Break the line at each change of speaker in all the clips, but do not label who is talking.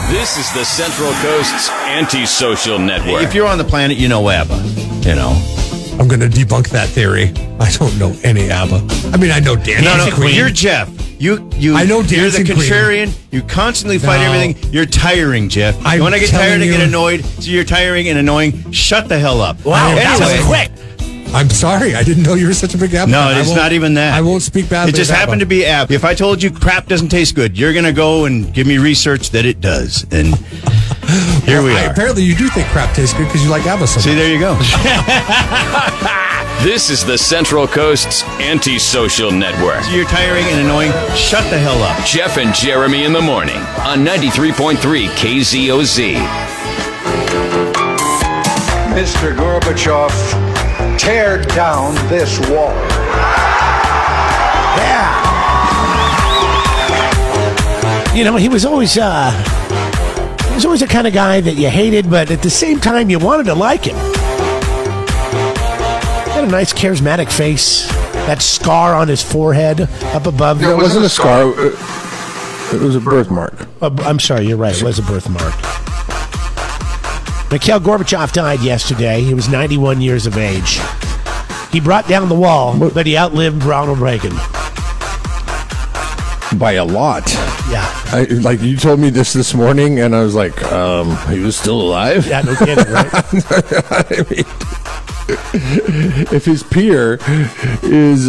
This is the Central Coast's anti-social network.
If you're on the planet, you know ABBA. You know.
I'm going to debunk that theory. I don't know any ABBA. I mean, I know Dancing Queen.
You're Jeff. You.
I know
You're the
Dancing
contrarian. Queen. You constantly fight everything. You're tiring, Jeff. You want to get tired and get annoyed, so you're tiring and annoying. Shut the hell up.
Wow, that was quick.
I'm sorry. I didn't know you were such a big ABBA.
No, it's not even that.
I won't speak badly.
It just happened to be ABBA. If I told you crap doesn't taste good, you're going to go and give me research that it does. And here we are.
Apparently, you do think crap tastes good because you like ABBA so much.
See, there you go.
This is the Central Coast's anti-social network.
So you're tiring and annoying. Shut the hell up.
Jeff and Jeremy in the morning on 93.3 KZOZ.
Mr. Gorbachev, tear down this wall.
Yeah. You know, he was always the kind of guy that you hated, but at the same time, you wanted to like him. Had a nice, charismatic face. That scar on his forehead up above.
No, it wasn't a scar. It was a birthmark.
I'm sorry, you're right. It was a birthmark. Mikhail Gorbachev died yesterday. He was 91 years of age. He brought down the wall, but he outlived Ronald Reagan.
By a lot.
Yeah.
Like, you told me this morning, and I was like, he was still alive?
Yeah, no kidding, right?
I mean, if his peer is,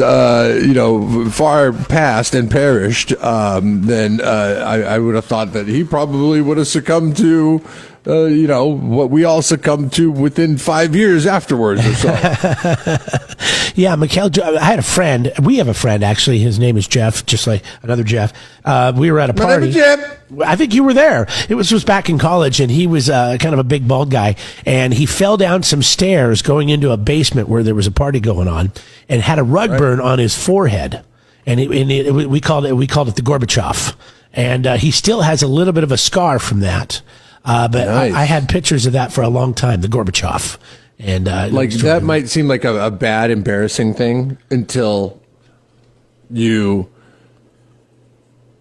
far past and perished, then I would have thought that he probably would have succumbed to what we all succumbed to within 5 years afterwards or so.
Yeah, Mikhail, I had a friend. We have a friend, actually. His name is Jeff, just like another Jeff. We were at a party.
My name is Jeff.
I think you were there. It was back in college, and he was kind of a big, bald guy, and he fell down some stairs going into a basement where there was a party going on and had a rug burn on his forehead. And we called it the Gorbachev. And he still has a little bit of a scar from that. But nice. I had pictures of that for a long time, the Gorbachev. And
that might seem like a bad, embarrassing thing until you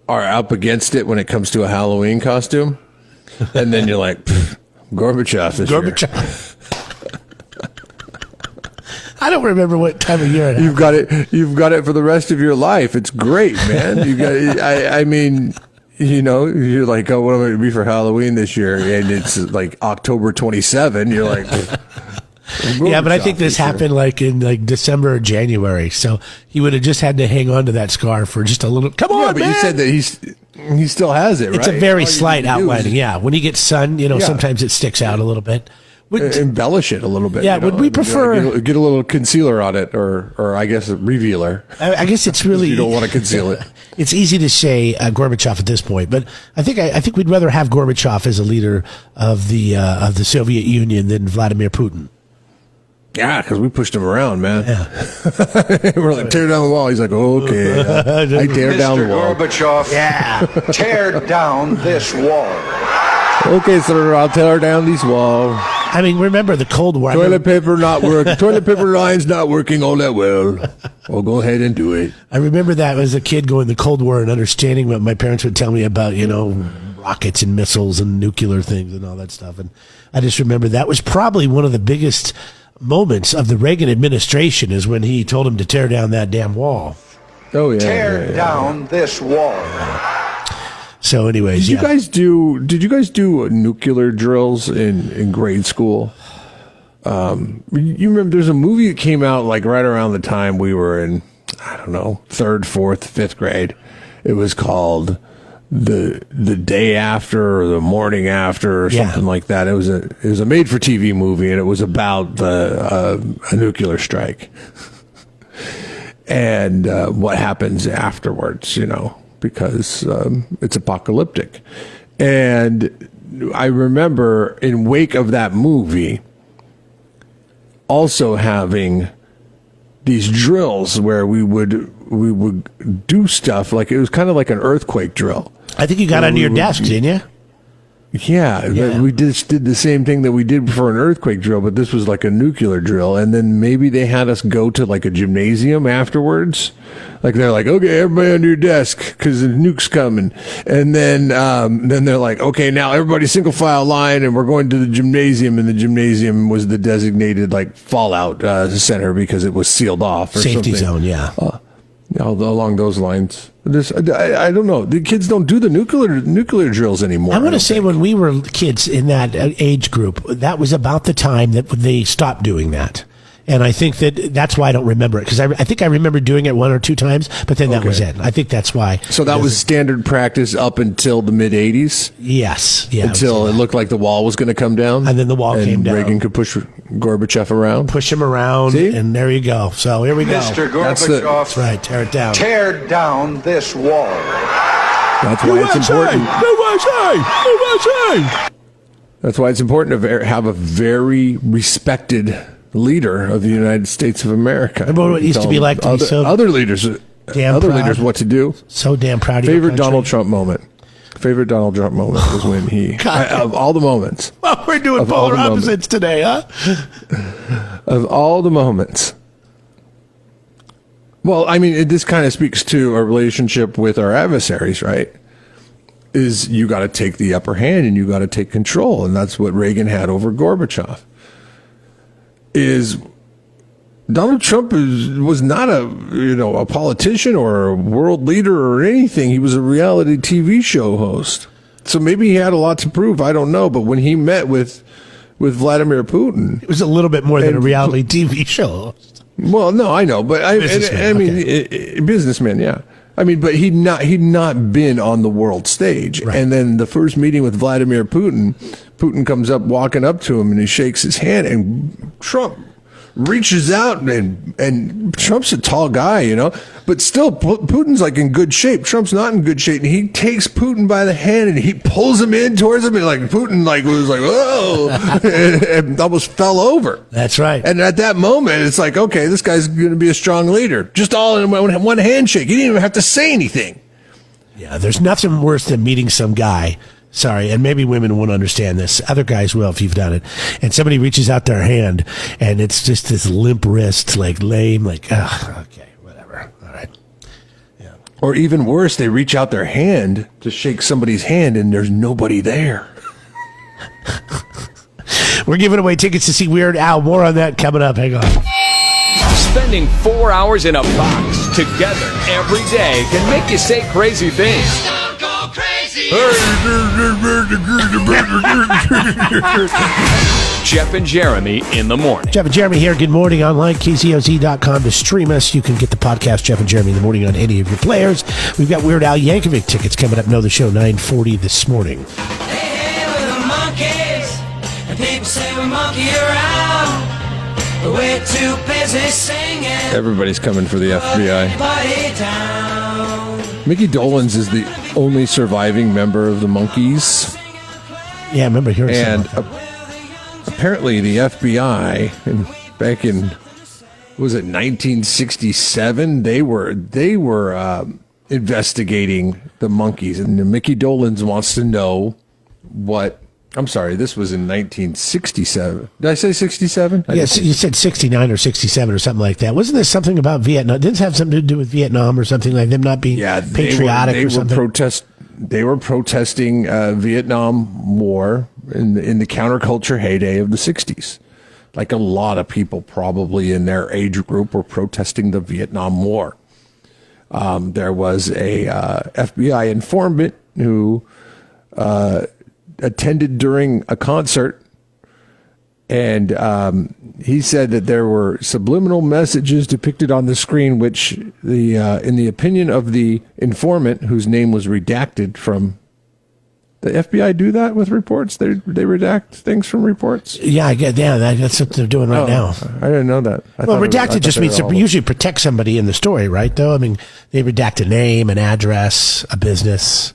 are up against it when it comes to a Halloween costume. And then you're like, Gorbachev this year.
I don't remember what time of year it is.
You've got it for the rest of your life. It's great, man. You got I mean, you're like, oh, what am I going to be for Halloween this year? And it's like October 27. You're like,
yeah, but I think this happened like in December or January. So he would have just had to hang on to that scar for just a little. Come on,
but
man.
You said that he still has it, right?
It's a very slight outlining. Yeah, when he gets sun, sometimes it sticks out a little bit.
Embellish it a little bit.
Yeah, would we prefer
get a little concealer on it, or I guess a revealer?
I guess it's really
you don't want to conceal it.
It's easy to say Gorbachev at this point, but I think we'd rather have Gorbachev as a leader of the Soviet Union than Vladimir Putin.
Yeah, because we pushed him around, man.
Yeah.
We're like, tear down the wall. He's like, okay, I tear down the wall.
Gorbachev,
yeah,
tear down this wall.
Okay, sir, I'll tear down this wall.
I mean, remember the Cold War.
Toilet paper not working. Toilet paper line's not working all that well. Well, go ahead and do it.
I remember that as a kid going to the Cold War and understanding what my parents would tell me about, rockets and missiles and nuclear things and all that stuff. And I just remember that was probably one of the biggest moments of the Reagan administration is when he told him to tear down that damn wall.
Oh, yeah.
Tear down this wall.
So anyways,
did you guys do nuclear drills in grade school? You remember there's a movie that came out like right around the time we were in, I don't know, 3rd, 4th, 5th grade. It was called the day after or the morning after or something like that. It was a made for TV movie, and it was about a nuclear strike and what happens afterwards, because it's apocalyptic. And I remember in wake of that movie also having these drills where we would do stuff like it was kind of like an earthquake drill.
I think you got under your desk, didn't you?
Yeah,
Yeah.
we just did the same thing that we did for an earthquake drill, but this was like a nuclear drill. And then maybe they had us go to like a gymnasium afterwards. Like they're like, okay, everybody under your desk because the nuke's coming. And then they're like, okay, now everybody single file line, and we're going to the gymnasium. And the gymnasium was the designated like fallout center because it was sealed off or
Safety
something.
zone, yeah.
Along those lines. I don't know. The kids don't do the nuclear drills anymore.
I want to say when we were kids in that age group, that was about the time that they stopped doing that. And I think that's why I don't remember it, because I think I remember doing it 1 or 2 times, but then that was it. I think that's why.
So that was standard practice up until the mid 80s.
Yes, yeah.
Until it looked like the wall was going to come down,
and then the wall came down.
Reagan could push Gorbachev around,
push him around,
See?
And there you go. So here we go.
Mr.
That's
Gorbachev,
Right, tear it down.
tear down this wall.
That's why it's important. That's why it's important to have a very respected leader of the United States of America.
Remember what it used to be like to be so
other leaders,
damn proud.
leaders, what to do.
So damn proud of your
Favorite
country.
Donald Trump moment. Favorite Donald Trump moment was when he, of all the moments,
Well, we're doing
Of all
polar
the moments.
opposites today, huh?
of all the moments. Well, I mean, this kind of speaks to a relationship with our adversaries, right? Is you got to take the upper hand and you got to take control, and that's what Reagan had over Gorbachev. Is Donald Trump was not a politician or a world leader or anything. He was a reality TV show host. So maybe he had a lot to prove. I don't know. But when he met with Vladimir Putin,
It was a little bit more than a reality TV show.
well, no, I know, but
Businessman,
businessman, yeah. I mean, but he'd not been on the world stage.
Right.
And then the first meeting with Vladimir Putin walking up to him and he shakes his hand, and Trump reaches out, and Trump's a tall guy, but still Putin's like in good shape. Trump's not in good shape, and he takes Putin by the hand and he pulls him in towards him, and like Putin was like, whoa, and almost fell over.
That's right.
And at that moment, it's like, okay, this guy's going to be a strong leader. Just all in one handshake. He didn't even have to say anything.
Yeah, there's nothing worse than meeting some guy. Sorry, and maybe women won't understand this. Other guys will if you've done it. And somebody reaches out their hand, and it's just this limp wrist, like lame, like, okay, whatever. All right. Yeah.
Or even worse, they reach out their hand to shake somebody's hand, and there's nobody there.
We're giving away tickets to see Weird Al. More on that coming up. Hang on.
Spending 4 hours in a box together every day can make you say crazy things. Jeff and Jeremy in the morning.
Jeff and Jeremy here. Good morning. Online, KZOZ.com to stream us. You can get the podcast Jeff and Jeremy in the morning on any of your players. We've got Weird Al Yankovic tickets coming up. Know the show 9:40 this morning.
Hey, we're the monkeys, and people say we monkey around, but we're too busy singing.
Everybody's coming for the FBI.
Everybody down.
Mickey Dolenz is the only surviving member of the Monkees.
Yeah, I remember hearing
And
something.
apparently the FBI, back in, was it 1967? They were investigating the Monkees, and Mickey Dolenz wants to know what. I'm sorry, this was in 1967. Did I say 67?
Yes, you said 69 or 67 or something like that. Wasn't there something about Vietnam? Didn't it have something to do with Vietnam or something like them not being patriotic or something?
They were protesting Vietnam War in the counterculture heyday of the 60s. Like a lot of people probably in their age group were protesting the Vietnam War. There was a FBI informant who attended during a concert, and he said that there were subliminal messages depicted on the screen, which in the opinion of the informant, whose name was redacted from the FBI, do that with reports. They redact things from reports.
Yeah, I get. Yeah, that's what they're doing right now.
I didn't know that.
Well, redacted just means to usually protect somebody in the story, right? Though, I mean, they redact a name, an address, a business.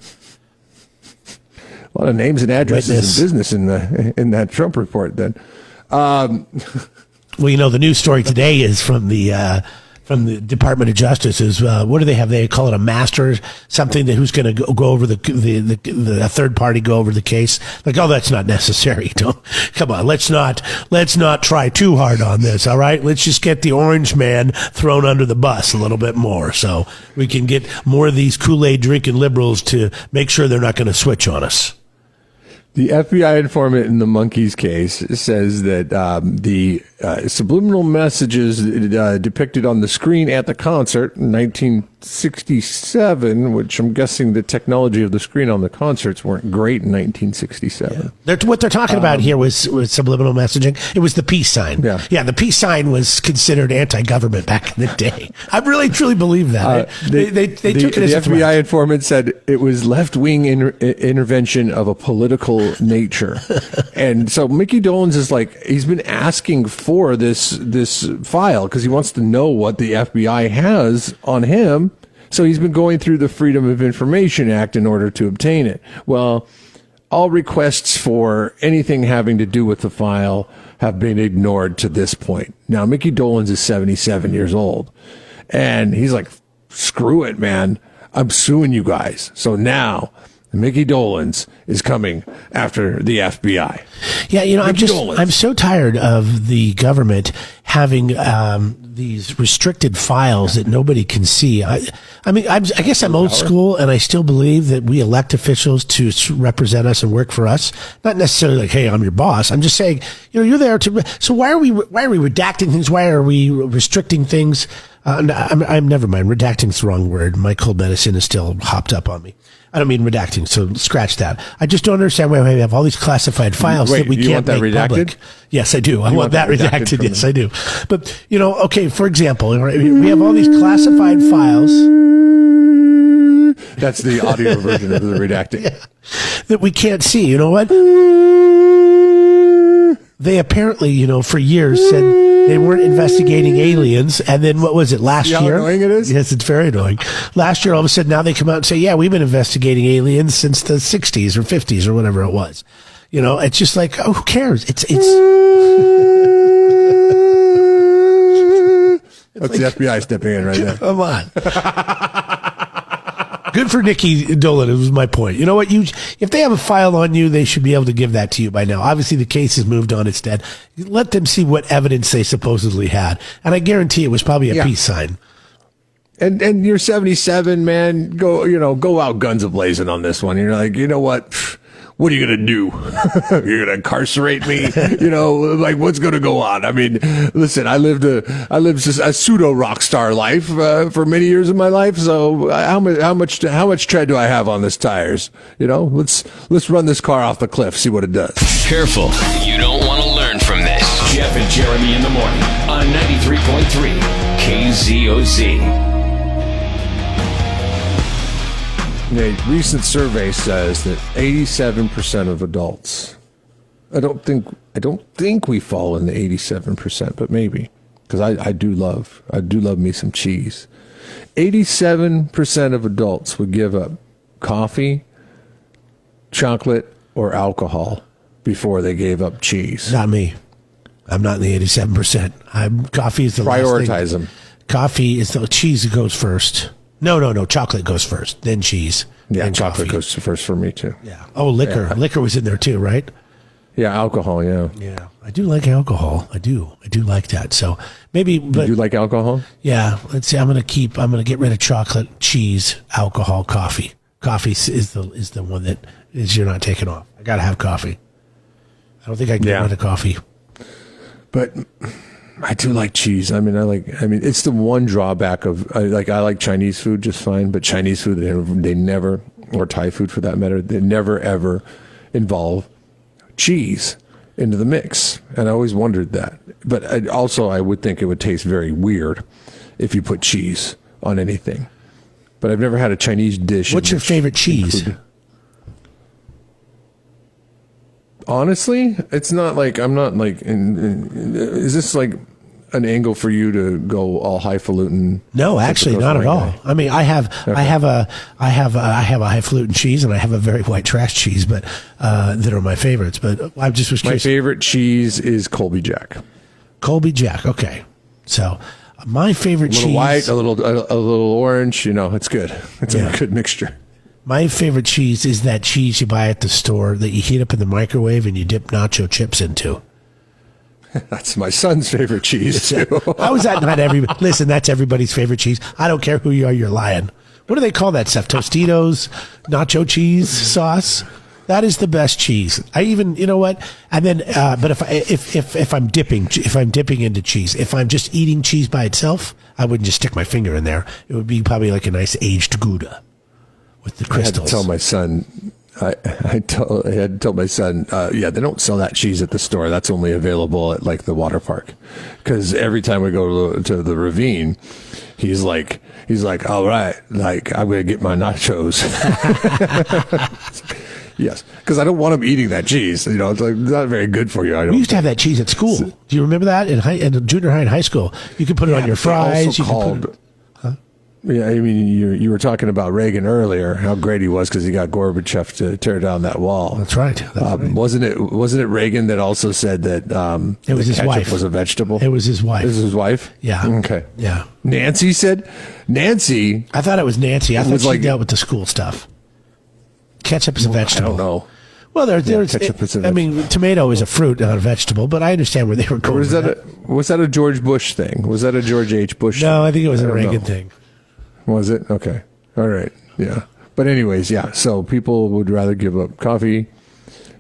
A lot of names and addresses
Witness.
and business in that Trump report. Then,
Well, the news story today is from the from the Department of Justice is what do they have? They call it a master, something that who's going to go over the third party go over the case. Like, oh, that's not necessary. Don't, come on, let's not try too hard on this. All right, let's just get the orange man thrown under the bus a little bit more, so we can get more of these Kool-Aid drinking liberals to make sure they're not going to switch on us.
The FBI informant in the Monkeys case says that the subliminal messages depicted on the screen at the concert in 1967, which I'm guessing the technology of the screen on the concerts weren't great in 1967.
Yeah. What they're talking about here was subliminal messaging. It was the peace sign. Yeah, the peace sign was considered anti-government back in the day. I really, truly believe that. They took it as a threat.
The FBI informant said it was left-wing intervention of a political nature. And so Mickey Dolenz is like, he's been asking for this file because he wants to know what the FBI has on him. So he's been going through the Freedom of Information Act in order to obtain it. Well, all requests for anything having to do with the file have been ignored to this point. Now, Mickey Dolenz is 77 years old, and he's like, screw it, man. I'm suing you guys. So now Mickey Dolenz is coming after the FBI.
Yeah, I'm so tired of the government having these restricted files that nobody can see. I guess I'm old school, and I still believe that we elect officials to represent us and work for us. Not necessarily like, hey, I'm your boss. I'm just saying, you're there to. So why are we redacting things? Why are we restricting things? I'm never mind. Redacting's the wrong word. My cold medicine is still hopped up on me. I don't mean redacting, so scratch that. I just don't understand why we have all these classified files that we can't make public. Yes, I do. I want that redacted. Yes, I do. But, okay, for example, we have all these classified files.
That's the audio version of the redacting.
Yeah, that we can't see. You know what? They apparently, for years said they weren't investigating aliens. And then what was it last year?
How annoying it is?
Yes, it's very annoying. Last year, all of a sudden, now they come out and say, yeah, we've been investigating aliens since the 60s or 50s or whatever it was. It's just like, oh, who cares? It's
That's like, the FBI stepping in right there.
Come on. Good for Nikki Dolan. It was my point. You know what? If they have a file on you, they should be able to give that to you by now. Obviously, the case has moved on. It's dead. Let them see what evidence they supposedly had, and I guarantee it was probably a peace sign.
And you're 77, man. Go out guns a-blazing on this one. You're like, you know what? What are you going to do? You're going to incarcerate me? Like what's going to go on? I mean, listen, I lived a pseudo rock star life for many years of my life. So how much tread do I have on this tires? Let's run this car off the cliff, see what it does.
Careful. You don't want to learn from this. Jeff and Jeremy in the morning on 93.3 KZOZ.
A recent survey says that 87% of adults. I don't think we fall in the 87%, but maybe, because I do love me some cheese. 87% of adults would give up coffee, chocolate, or alcohol before they gave up cheese.
Not me. I'm not in the 87%. Coffee is the
prioritize
last thing.
them.
Coffee is the cheese goes first. No. Chocolate goes first, then cheese.
Yeah,
then
chocolate
coffee.
goes first for me too.
Yeah. Oh, liquor. Yeah. Liquor was in there too, right?
Yeah, alcohol. Yeah.
Yeah, I do like alcohol. I do like that. So maybe. But,
you do like alcohol?
Yeah. Let's see. I'm gonna get rid of chocolate, cheese, alcohol, coffee. Coffee is the one that is you're not taking off. I gotta have coffee. I don't think I can get rid of coffee.
But I do like cheese. I mean, it's the one drawback of I like Chinese food just fine, but Chinese food they never, or Thai food for that matter, they never ever involve cheese into the mix, and I always wondered that. But I would think it would taste very weird if you put cheese on anything. But I've never had a Chinese dish.
What's your favorite cheese?
Honestly, it's not like I'm not like. Is this like an angle for you to go all highfalutin?
No, actually, not at all. I mean, I have a highfalutin cheese, and I have a very white trash cheese, but that are my favorites. But I just was curious.
My favorite cheese is Colby Jack.
Colby Jack. Okay, so My favorite
A little
cheese.
white, a little orange. It's good. It's a good mixture.
My favorite cheese is that cheese you buy at the store that you heat up in the microwave and you dip nacho chips into.
That's my son's favorite cheese too.
How is that not everybody? Listen, that's everybody's favorite cheese. I don't care who you are, you're lying. What do they call that stuff? Tostitos, nacho cheese sauce. That is the best cheese. I even, you know what? And then, but if I'm dipping into cheese, if I'm just eating cheese by itself, I wouldn't just stick my finger in there. It would be probably like a nice aged Gouda with the crystals.
I had to tell my son. I had to tell my son, they don't sell that cheese at the store. That's only available at like the water park. Because every time we go to the ravine, he's like, all right, like I'm going to get my nachos. Yes, because I don't want him eating that cheese. It's like not very good for you.
We used to have that cheese at school. Do you remember that in junior high and high school? You could put it on your fries.
Yeah, I mean, you were talking about Reagan earlier, how great he was because he got Gorbachev to tear down that wall.
That's right.
Wasn't it Reagan that also said that
it was his wife
was a vegetable?
It was his wife.
It was his wife?
Yeah.
Okay.
Yeah.
Nancy said? Nancy.
I thought it was Nancy. I thought she dealt with the school stuff. Ketchup is a vegetable.
I don't know.
Well, tomato is a fruit, not a vegetable, but I understand where they were going.
Was that a George Bush thing? Was that a George H. Bush thing?
No, I think it was a Reagan thing.
Was it? Okay. All right. Yeah. But anyways, yeah. So people would rather give up coffee,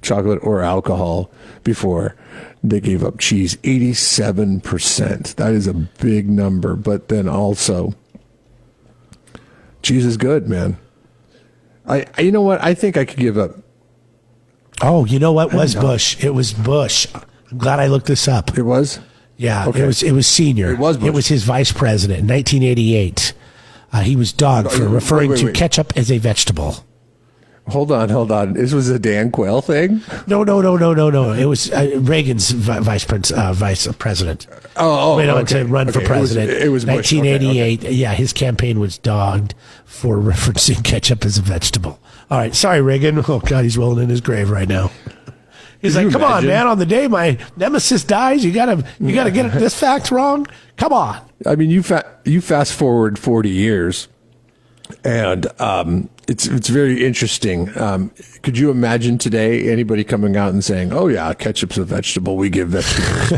chocolate, or alcohol before they gave up cheese. 87%. That is a big number. But then also, cheese is good, man. You know what? I think I could give up.
Oh, you know what was Bush? It was Bush. I'm glad I looked this up.
It was?
Yeah.
Okay.
It was senior.
It was Bush.
It was his vice president in 1988. He was dogged for referring to ketchup as a vegetable.
Hold on. This was a Dan Quayle thing?
No. It was Reagan's vice president. To run for president.
It was Bush.
1988. Okay. Yeah, his campaign was dogged for referencing ketchup as a vegetable. All right, sorry, Reagan. Oh God, he's rolling in his grave right now. He's like, come on, man! On the day my nemesis dies, you gotta get this fact wrong. Come on.
I mean, you fast forward 40 years, and it's very interesting. Could you imagine today anybody coming out and saying, "Oh yeah, ketchup's a vegetable. We give vegetables."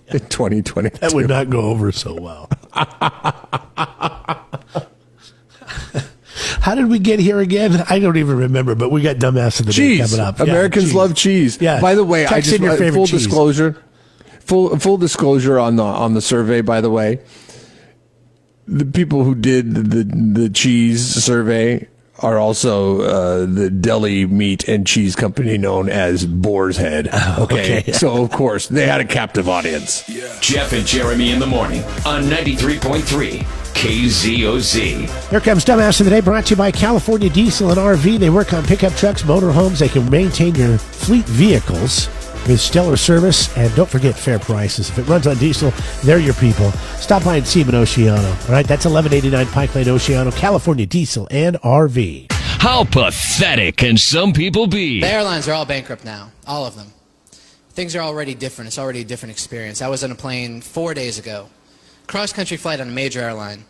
In 2020,
that would not go over so well. How did we get here again? I don't even remember, but we got dumbass of the day coming up.
Americans love cheese.
Yeah.
By the way,
Text in your favorite
full
cheese.
disclosure. Full disclosure on the survey. By the way, the people who did the cheese survey are also the deli meat and cheese company known as Boar's Head. Okay. So of course they had a captive audience.
Yeah. Jeff and Jeremy in the morning on 93.3 KZOZ.
Here comes Dumbass of the Day, brought to you by California Diesel and RV. They work on pickup trucks, motorhomes. They can maintain your fleet vehicles with stellar service, and don't forget fair prices. If it runs on diesel, they're your people. Stop by and see them in Oceano. All right, that's 1189 Pike Lane, Oceano, California Diesel and RV.
How pathetic can some people be?
The airlines are all bankrupt now, all of them. Things are already different. It's already a different experience. I was on a plane 4 days ago, cross-country flight on a major airline,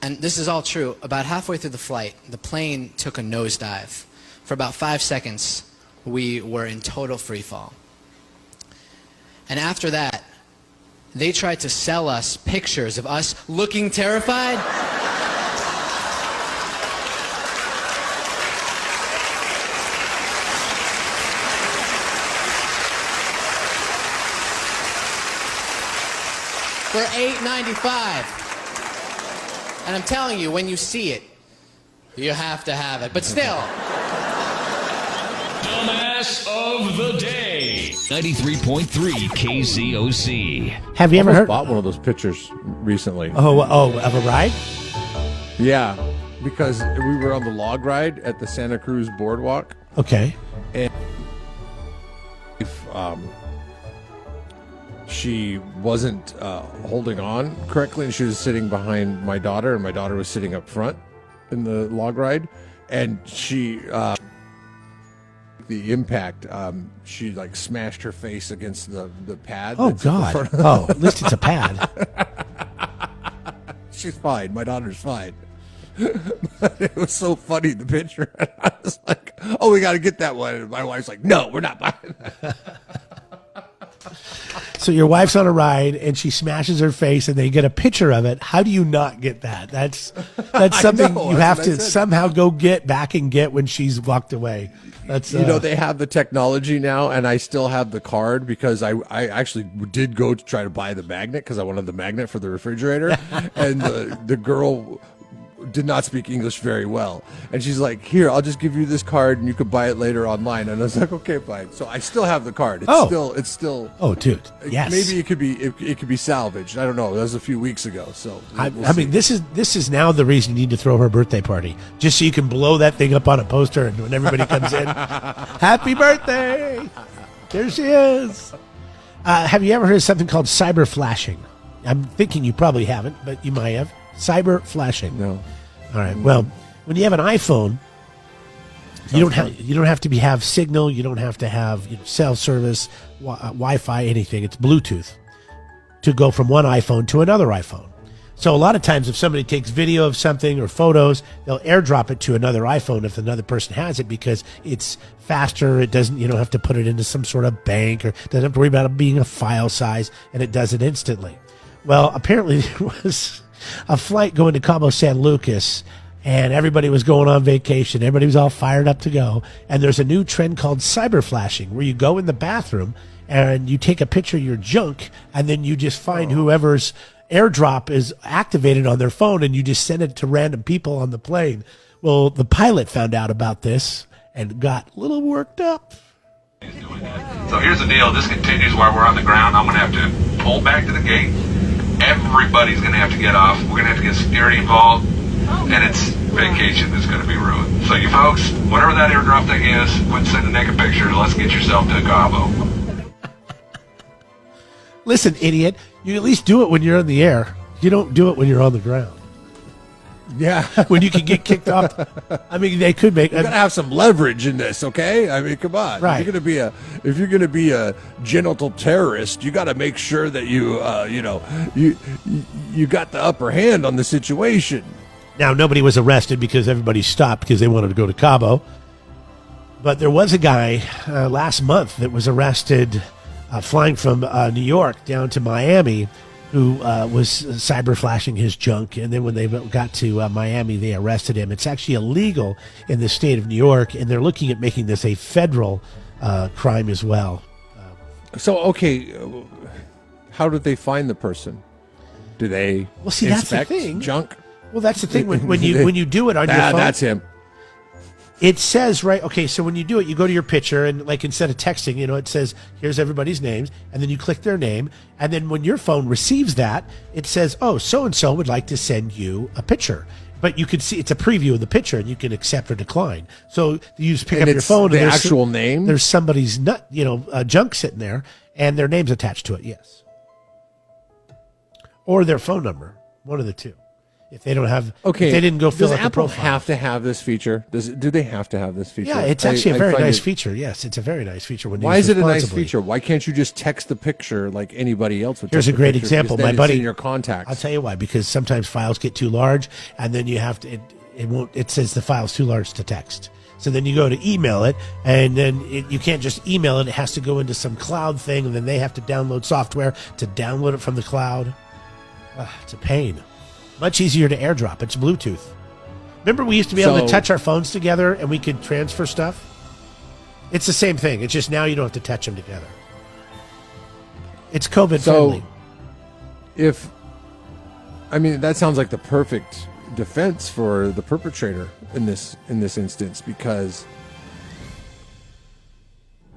and this is all true. About halfway through the flight, the plane took a nosedive. For about 5 seconds, we were in total free fall. And after that, they tried to sell us pictures of us looking terrified. For $8.95. And I'm telling you, when you see it, you have to have it. But still.
Dumbass of the Day. 93.3 KZOZ.
Have you ever heard?
Bought one of those pictures recently.
Oh, of a ride?
Yeah, because we were on the log ride at the Santa Cruz Boardwalk.
Okay.
And she wasn't holding on correctly, and she was sitting behind my daughter, and my daughter was sitting up front in the log ride, and she the impact she like smashed her face against the pad.
Oh God. Oh, at least it's a pad.
she's fine. My daughter's fine. But it was so funny, the picture. I was like, oh, we got to get that one. And my wife's like, no, we're not buying that.
So your wife's on a ride and she smashes her face and they get a picture of it. How do you not get that? That's something you have to somehow go back and get when she's walked away. That's
they have the technology now, and I still have the card because I actually did go to try to buy the magnet because I wanted the magnet for the refrigerator, and the girl did not speak English very well, and she's like, "Here, I'll just give you this card, and you could buy it later online." And I was like, "Okay, fine." So I still have the card. It's still.
Oh, dude. Yes.
Maybe it could be salvaged. I don't know. That was a few weeks ago. So
I mean, this is now the reason you need to throw her birthday party, just so you can blow that thing up on a poster, and when everybody comes in, happy birthday! There she is. Have you ever heard of something called cyber flashing? I'm thinking you probably haven't, but you might have. Cyber flashing.
No.
All right. Well, when you have an iPhone, you don't have to have signal. You don't have to have cell service, Wi-Fi, anything. It's Bluetooth to go from one iPhone to another iPhone. So a lot of times, if somebody takes video of something or photos, they'll airdrop it to another iPhone if another person has it because it's faster. It doesn't. You don't have to put it into some sort of bank or doesn't have to worry about it being a file size, and it does it instantly. Well, apparently there was a flight going to Cabo San Lucas, and everybody was going on vacation. Everybody was all fired up to go. And there's a new trend called cyber flashing, where you go in the bathroom and you take a picture of your junk, and then you just find whoever's airdrop is activated on their phone, and you just send it to random people on the plane. Well, the pilot found out about this and got a little worked up.
So here's the deal. This continues while we're on the ground. I'm going to have to pull back to the gate. Everybody's going to have to get off. We're going to have to get security involved. And it's vacation that's going to be ruined. So you folks, whatever that airdrop thing is, quit sending naked pictures. Let's get yourself to Cabo.
Listen, idiot. You at least do it when you're in the air. You don't do it when you're on the ground.
Yeah.
When you can get kicked off. I mean, they could make.
You gotta have some leverage in this, okay? I mean, come on.
Right.
If you're gonna be a genital terrorist, you got to make sure that you got the upper hand on the situation.
Now, nobody was arrested because everybody stopped because they wanted to go to Cabo. But there was a guy last month that was arrested flying from New York down to Miami, who was cyber flashing his junk. And then when they got to Miami, they arrested him. It's actually illegal in the state of New York, and they're looking at making this a federal crime as well.
So, okay, how did they find the person? Do they
that's
inspect
the thing.
junk?
Well, that's the thing. When you do it on your phone,
that's him.
It says, right, okay, so when you do it, you go to your picture, and like instead of texting, it says, here's everybody's names, and then you click their name, and then when your phone receives that, it says, oh, so-and-so would like to send you a picture. But you can see, it's a preview of the picture, and you can accept or decline. So you just pick up your phone,
the
and
actual name?
There's somebody's junk sitting there, and their name's attached to it, yes. Or their phone number, one of the two. If they don't have, if they didn't go fill out the profile.
Does Apple have to have this feature? Do they have to have this feature?
Yeah, it's actually a very nice feature. Yes, it's a very nice feature.
Why is it a nice feature? Why can't you just text the picture like anybody else would?
Here's a great example. My buddy,
in your contacts.
I'll tell you why. Because sometimes files get too large, and then you have to. It says the file's too large to text. So then you go to email it, and then you can't just email it. It has to go into some cloud thing, and then they have to download software to download it from the cloud. It's a pain. Much easier to airdrop. It's Bluetooth. Remember we used to be able to touch our phones together and we could transfer stuff? It's the same thing. It's just now you don't have to touch them together. It's COVID friendly.
That sounds like the perfect defense for the perpetrator in this instance, because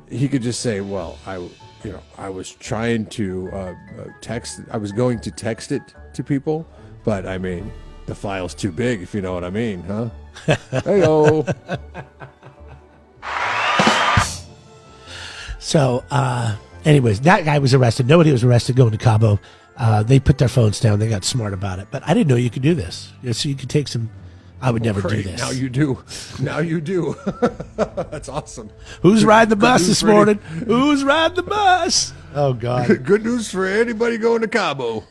he could just say, well, I was trying to text. I was going to text it to people. But, I mean, the file's too big, if you know what I mean, huh? Hey-o. So,
anyways, that guy was arrested. Nobody was arrested going to Cabo. They put their phones down. They got smart about it. But I didn't know you could do this. So you could take some... I would never do this.
Now you do. That's awesome.
Who's riding the bus this morning? Who's riding the bus? Oh, God.
Good news for anybody going to Cabo.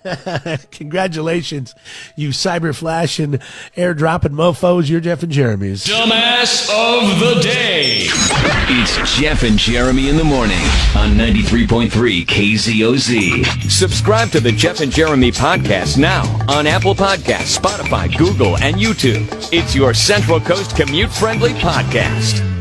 Congratulations, you cyber flashing, airdropping mofos. You're Jeff and Jeremy's.
Dumbass of the day. It's Jeff and Jeremy in the morning on 93.3 KZOZ. Subscribe to the Jeff and Jeremy podcast now on Apple Podcasts, Spotify, Google, and YouTube. It's your Central Coast commute-friendly podcast.